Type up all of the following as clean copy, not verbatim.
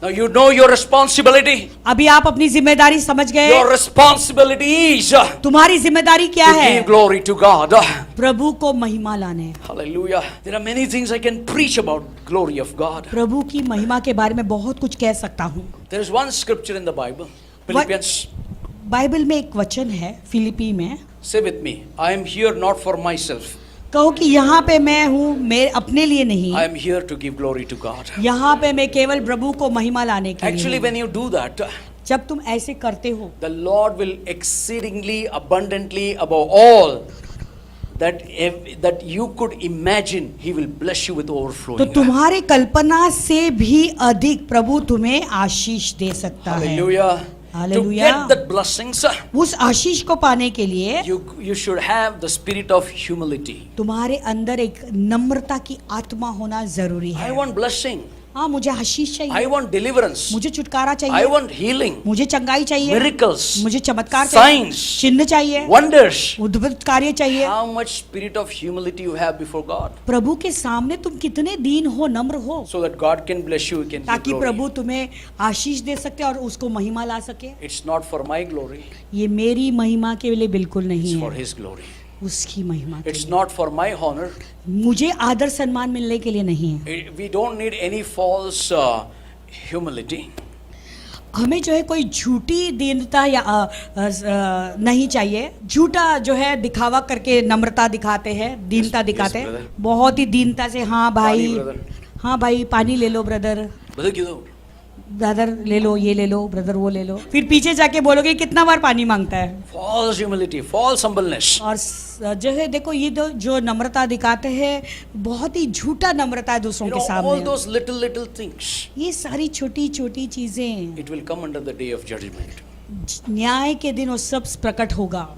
Now you know your responsibility. अभी आप अपनी जिम्मेदारी समझ गए। Your responsibility is तुम्हारी जिम्मेदारी क्या to है? give glory to God. प्रभु को महिमा लाने। Hallelujah. There are many things I can preach about glory of God. प्रभु की महिमा के बारे में बहुत कुछ कह सकता हूँ। There is one scripture in the Bible, Philippians. Bible में एक वचन है फिलिपी में। Say with me, I am here not for myself. कहो कि यहाँ पे मैं हूँ मैं अपने लिए नहीं, I am here to give glory to God. यहाँ पे मैं केवल प्रभु को महिमा लाने के Actually, लिए। when you do that, जब तुम ऐसे करते हो the Lord will exceedingly abundantly above all that you could imagine, He will bless you with तो overflowing. तुम्हारे कल्पना से भी अधिक प्रभु तुम्हें आशीष दे सकता है। Hallelujah. To Hallelujah. get that blessings, उस आशीष को पाने के लिए you should have the spirit of humility. तुम्हारे अंदर एक नम्रता की आत्मा होना जरूरी I है। want blessing. हाँ, मुझे आशीष I चाहिए, want deliverance. मुझे छुटकारा I चाहिए, want healing, मुझे चंगाई चाहिए, miracles, मुझे चमत्कार चाहिए, signs, चिन्ह चाहिए, wonders. अद्भुत कार्य चाहिए। How much spirit of humility you have before God, प्रभु के सामने तुम कितने दीन हो, नम्र हो, so that God can bless you, He can give ताकि glory. प्रभु तुम्हें आशीष दे सके और उसको महिमा ला सके। It's not for my glory, ये मेरी महिमा के लिए बिल्कुल नहीं it's for है, His glory. उसकी महिमा के It's लिए। not for my honor. मुझे आदर सम्मान मिलने के लिए नहीं है। We don't need any false humility. हमें जो है कोई झूठी दीनता या नहीं चाहिए। झूठा जो है दिखावा करके नम्रता दिखाते हैं, दीनता दिखाते हैं, brother. बहुत ही दीनता से। हाँ भाई, पानी, brother. हाँ भाई पानी ले लो brother, Brother, give out. Brother ले लो, ये ले लो ब्रदर, वो ले लो। फिर पीछे जाके बोलोगे कितना बार पानी मांगता है। False humility, false humbleness. और जो है देखो ये जो नम्रता दिखाते हैं बहुत ही झूठा नम्रता है दूसरों You के know, all सामने। those little things, ये सारी छोटी छोटी चीजें it will come under the day of judgment. न्याय के दिन वो सब प्रकट होगा।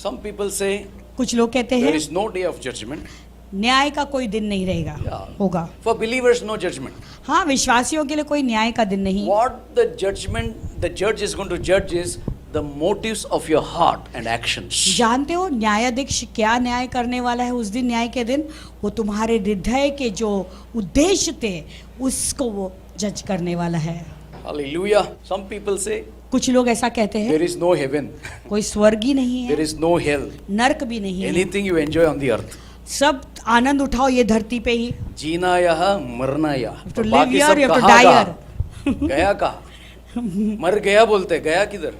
Some people say कुछ लोग कहते there हैं is no day of judgment. न्याय का कोई दिन नहीं रहेगा, Yeah. होगा। For believers, no judgment. हाँ, विश्वासियों के लिए कोई न्याय का दिन नहीं। What the judge is going to judge is the motives of your heart and actions. जानते हो न्यायाधीश क्या न्याय करने वाला है उस दिन? न्याय के दिन वो तुम्हारे हृदय के जो उद्देश्य थे उसको वो जज करने वाला है। Hallelujah. Some people say कुछ लोग ऐसा कहते हैं there is no heaven, कोई स्वर्ग ही नहीं there है, is no hell. नरक भी नहीं है, Anything you enjoy on the earth. सब आनंद उठाओ ये धरती पे ही। जीना यहाँ मरना यहाँ, To और live बाकी here, सब you have to कहाँ die कहाँ? गया कहाँ? मर गया बोलते, गया किधर?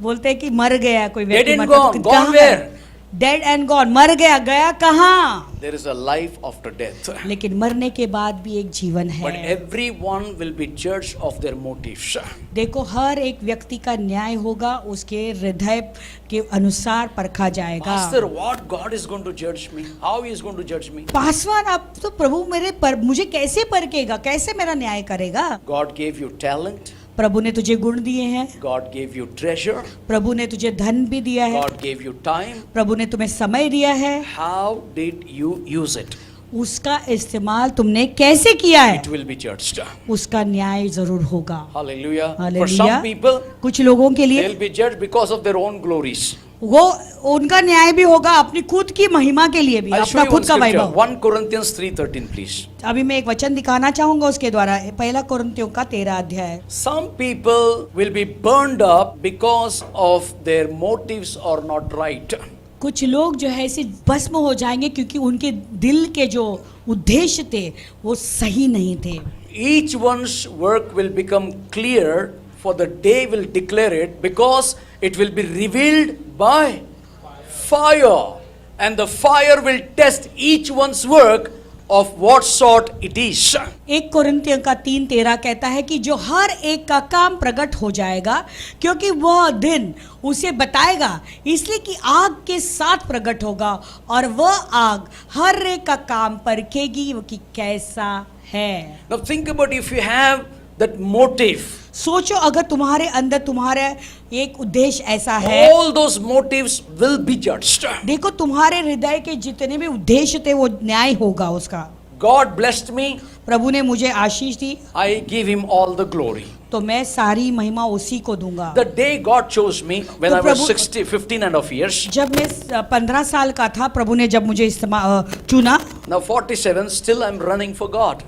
बोलते हैं कि मर गया कोई Dead and मरता gone. तो Gone कहाँ where? है? Dead and gone, मर गया, गया कहाँ? There is a life after death. लेकिन मरने के बाद भी एक जीवन But है। everyone will be judged of their motives. देखो हर एक व्यक्ति का न्याय होगा उसके हृदय के अनुसार परखा जाएगा। Pastor, what God is going to judge me? How He is going to judge me? Paswan अब तो प्रभु मुझे कैसे परखेगा, कैसे मेरा न्याय करेगा? God gave you talent. प्रभु ने तुझे गुण दिए हैं, God gave you treasure. प्रभु ने तुझे धन भी दिया है, God gave you time. प्रभु ने तुम्हें समय दिया है। How did you use it? उसका इस्तेमाल तुमने कैसे किया है It will be judged. उसका न्याय जरूर होगा। Hallelujah. For hallelujah. some people, कुछ लोगों के लिए they'll be judged because of their own glories. वो उनका न्याय भी होगा अपनी खुद की महिमा के लिए भी, I'll show अपना you one खुद का scripture. वैभव। 1 Corinthians 3:13, please. अभी मैं एक वचन दिखाना चाहूंगा उसके द्वारा, पहला कोरिन्थियों का 13 अध्याय। Some people will be burned up because of their motives are not right. कुछ लोग जो है ऐसे भस्म हो जाएंगे क्योंकि उनके दिल के जो उद्देश्य थे वो सही नहीं थे। Each one's work will become clear, for the day will declare it, because it will be revealed by fire, and the fire will test each one's work of what sort it is. 1 कोरिन्थियों का 3:13 कहता है कि जो हर एक का काम प्रकट हो जाएगा क्योंकि वह दिन उसे बताएगा, इसलिए कि आग के साथ प्रकट होगा और वह आग हर एक का काम परखेगी कि कैसा है। Now think about if you have that motive. सोचो अगर तुम्हारे अंदर तुम्हारा एक उद्देश्य ऐसा है, All those motives will be judged. देखो तुम्हारे हृदय के जितने भी उद्देश्य थे वो न्याय होगा उसका। God blessed me, प्रभु ने मुझे आशीष दी I give Him all the glory. तो मैं सारी महिमा उसी को दूंगा। The day God chose me, when तो I was Prabhu- 15 and a half years, जब मैं 15 साल का था, प्रभु ने जब मुझे चुना, now 47, still I'm running for God.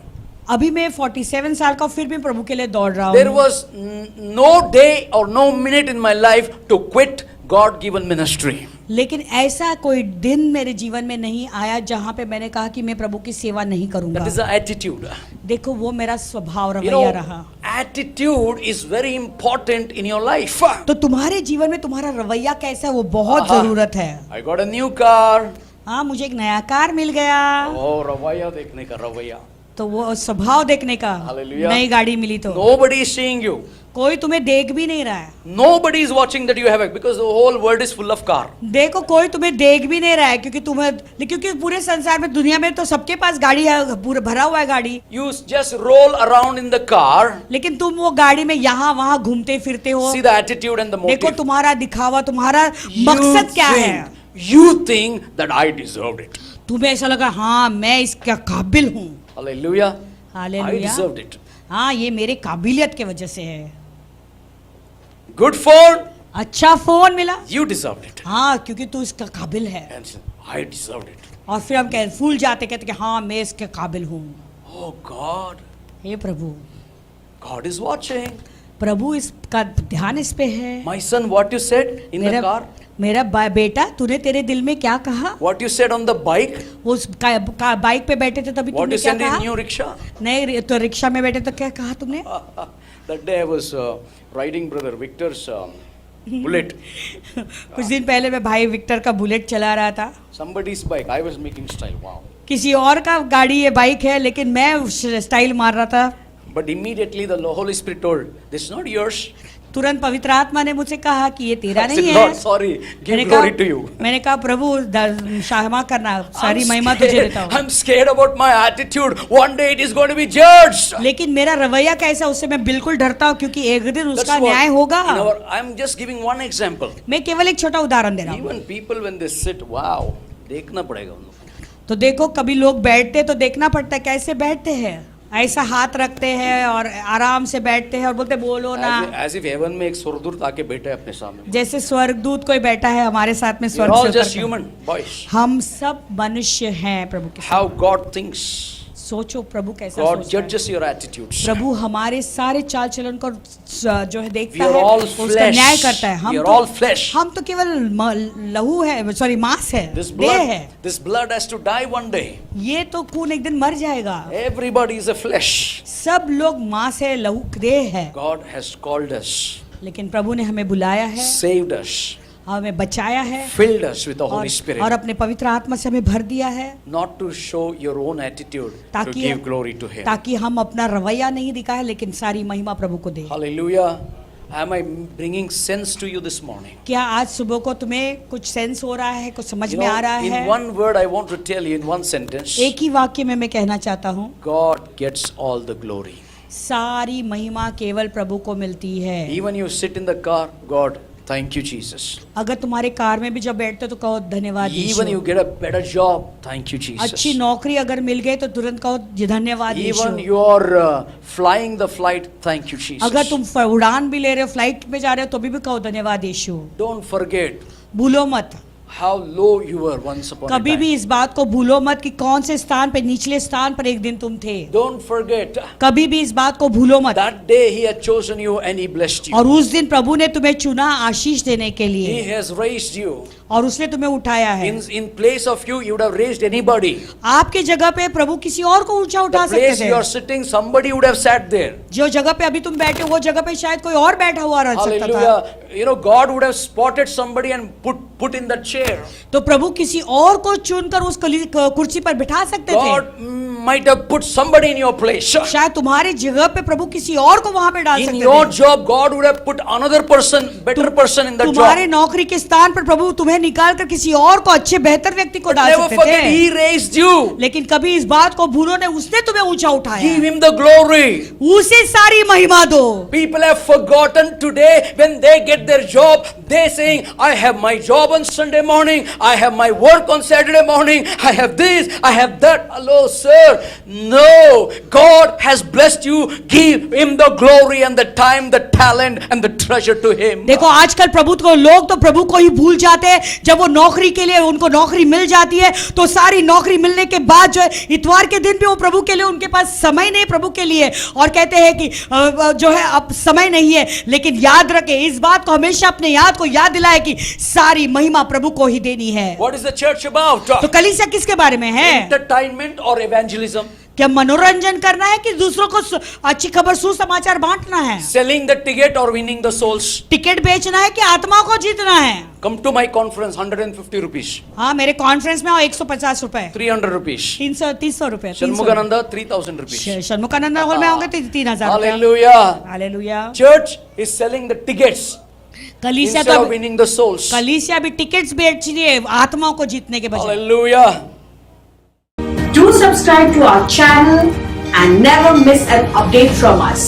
अभी मैं 47 साल का हूं, फिर भी प्रभु के लिए दौड़ रहा There हूँ. was no day or no minute in my life to quit God given ministry. लेकिन ऐसा कोई दिन मेरे जीवन में नहीं आया जहां पे मैंने कहा कि मैं प्रभु की सेवा नहीं करूंगा. That is the attitude. देखो वो मेरा स्वभाव You रवैया know, रहा. attitude is very important in your life. तो तुम्हारे जीवन में तुम्हारा रवैया कैसा है वो बहुत हाँ. जरूरत है. I got a new car. हाँ, मुझे एक नया कार मिल गया. Oh, रवैया देखने का रवैया. तो वो स्वभाव देखने का. Hallelujah. नई गाड़ी मिली तो Nobody is seeing you. कोई तुम्हें देख भी नहीं रहा है. Nobody is watching that you have it because the whole world is full of car. देखो कोई तुम्हें देख भी नहीं रहा है क्योंकि पूरे संसार में दुनिया में तो सबके पास गाड़ी है, पूरा भरा हुआ है गाड़ी. You just roll around in the car. लेकिन तुम वो गाड़ी में यहाँ वहाँ घूमते फिरते हो. See the attitude and the देखो motive. तुम्हारा दिखावा, तुम्हारा You मकसद क्या है. think that I deserved it. तुम्हें ऐसा लगा हाँ मैं इसका काबिल हूँ. Hallelujah. I hallelujah. deserved it. हाँ ये मेरे काबिलियत के वजह से है. Good phone. अच्छा फोन मिला. You deserved it. हाँ क्योंकि तू इसका काबिल है. And I deserved it. और फिर हम फूल जाते कहते कि हाँ मैं इसके काबिल हूँ. Oh God. Hey Prabhu, God is watching. प्रभु इसका ध्यान इस पे है. My son, what you said in the car? मेरा बेटा तूने तेरे दिल में क्या कहा. What you said on the bike? उस बाइक पे बैठे थे तभी What तुमने you क्या said in कहा. new rickshaw? नहीं तो रिक्शा में बैठे तो क्या कहा तुमने. That day I was riding brother Victor's bullet. कुछ दिन पहले मैं भाई विक्टर का बुलेट चला रहा था. Somebody's bike. I was making style. Wow. किसी और का गाड़ी ये बाइक है लेकिन मैं उस स्टाइल मार रहा था. But immediately the Holy Spirit told, "This is not yours." तुरंत पवित्र आत्मा ने मुझसे कहा कि ये तेरा I नहीं said, है. Lord, sorry. Give glory to you. मैंने कहा प्रभु क्षमा करना, सारी महिमा तुझे देता हूँ. I'm scared about my attitude. One day it is going to be judged. लेकिन मेरा रवैया कैसा उससे मैं बिल्कुल डरता हूँ क्योंकि एक दिन That's उसका what- न्याय होगा. I'm just giving one example. मैं केवल एक छोटा उदाहरण दे रहा हूँ. Even people when they sit, wow, देखना पड़ेगा उन लोगों को. तो देखो कभी लोग बैठते तो देखना पड़ता है कैसे बैठते हैं. ऐसा हाथ रखते हैं और आराम से बैठते हैं और बोलते बोलो ना. As if heaven में एक स्वर्गदूत आके बैठा है अपने सामने. जैसे स्वर्गदूत कोई बैठा है हमारे साथ में We're स्वर्ग all से just उतर कर. human boys. हम सब मनुष्य हैं प्रभु के. How God thinks. सोचो प्रभु कैसा God सोचता है. judges your attitudes. प्रभु हमारे सारे चाल चलन को जो है We देखता are है, all उसका flesh. न्याय करता है. We are all flesh. हम तो केवल लहू है, सॉरी मांस है, देह है. This blood has to die one day. ये तो खून एक दिन मर जाएगा. Everybody is a flesh. सब लोग मांस है, लहू देह है. God has called us, लेकिन प्रभु ने हमें बुलाया है, saved us, हमें बचाया है filled us with the Holy और Spirit. अपने पवित्र आत्मा से हमें भर दिया है Not to show your own attitude, to ताकि give glory to Him. ताकि हम अपना रवैया नहीं दिखाए लेकिन सारी महिमा प्रभु को दे. Hallelujah. Am I bringing sense to you this morning? क्या आज सुबह को तुम्हें कुछ सेंस हो रहा है, कुछ समझ You में आ know, रहा in है. one word I want to tell you, in one sentence, एक ही वाक्य में मैं कहना चाहता हूँ, God gets all the glory. सारी महिमा केवल प्रभु को मिलती है. Even you sit in the car, God, thank you Jesus. अगर तुम्हारे कार में भी जब बैठते हो तो कहो धन्यवाद Even you Yeshu. get a better job, thank you अच्छी Jesus. नौकरी अगर मिल गई तो तुरंत कहो धन्यवाद Even Yeshu. you are flying the flight, thank you अगर Jesus. तुम उड़ान भी ले रहे हो, फ्लाइट में जा रहे हो तो भी कहो धन्यवाद यीशु. Don't forget भूलो मत, how low you were once upon a कभी time. भी इस बात को भूलो मत कि कौन से स्थान पे, निचले स्थान पर एक दिन तुम थे. Don't forget कभी भी इस बात को भूलो मत. that day He had chosen you and He blessed you. और उस दिन प्रभु ने तुम्हें चुना आशीष देने के He लिए has raised you. और उसने तुम्हें उठाया है. In place of you, you would have raised anybody. आपके जगह पे प्रभु किसी और को ऊंचा The उठा सकते place you are थे. sitting, somebody would have sat there. जो जगह पे अभी तुम बैठे हो वो जगह पे शायद कोई और बैठा हुआ रह सकता था. Hallelujah. You know, God would have spotted somebody and put in that chair. तो प्रभु किसी और को चुनकर उस कुर्सी पर बिठा सकते थे. God might have put somebody in your place. शायद तुम्हारी जगह पे प्रभु किसी और को वहां पे डाल In सकते your थे. job, God would have put another person, better person in that तुम्हारे job. नौकरी के स्थान पर प्रभु तुम्हें निकाल कर किसी और को, अच्छे बेहतर व्यक्ति को डाल Never सकते forget, थे. He raised you. लेकिन कभी इस बात को भूलो नहीं, उसने तुम्हें ऊंचा Give उठाया. Him the glory. उसे सारी महिमा दो. People have forgotten today when they get their job, they saying, I have my job on Sunday morning, I have my work on Saturday morning, I have this, I have that. Hello, sir. No, God has blessed you. Give Him the glory and the time, the talent and the treasure to Him. देखो आजकल प्रभु को लोग तो प्रभु को ही भूल जाते हैं। जब वो नौकरी के लिए उनको नौकरी मिल जाती है तो सारी नौकरी मिलने के बाद जो है इतवार के दिन भी वो प्रभु के लिए उनके पास समय नहीं प्रभु के लिए, और कहते हैं कि जो है अब समय नहीं है। लेकिन याद रखे, इस बात को हमेशा अपने याद को याद दिलाए कि सारी महिमा प्रभु को ही देनी है। What is the church about? तो कलीसिया किसके बारे में है? Entertainment or evangelism? क्या मनोरंजन करना है कि दूसरों को अच्छी खबर सुसमाचार बांटना है? Selling the ticket or winning the souls? Ticket बेचना है कि आत्मा को जीतना है? Come to my conference, 150 rupees. हाँ, मेरे कॉन्फ्रेंस में आओ, 150 रुपए, 300 rupees. 300 रुपए, 300। Shanmugananda, 3000 rupees. षणमुखानंद हॉल में आओगे तो 3000 रुपए। Hallelujah. Hallelujah. Church is selling the tickets कलीसिया instead of तो winning the souls. कलीसिया भी टिकट्स बेच रही है आत्माओं को जीतने के बजाय। Hallelujah. Do subscribe to our channel and never miss an update from us.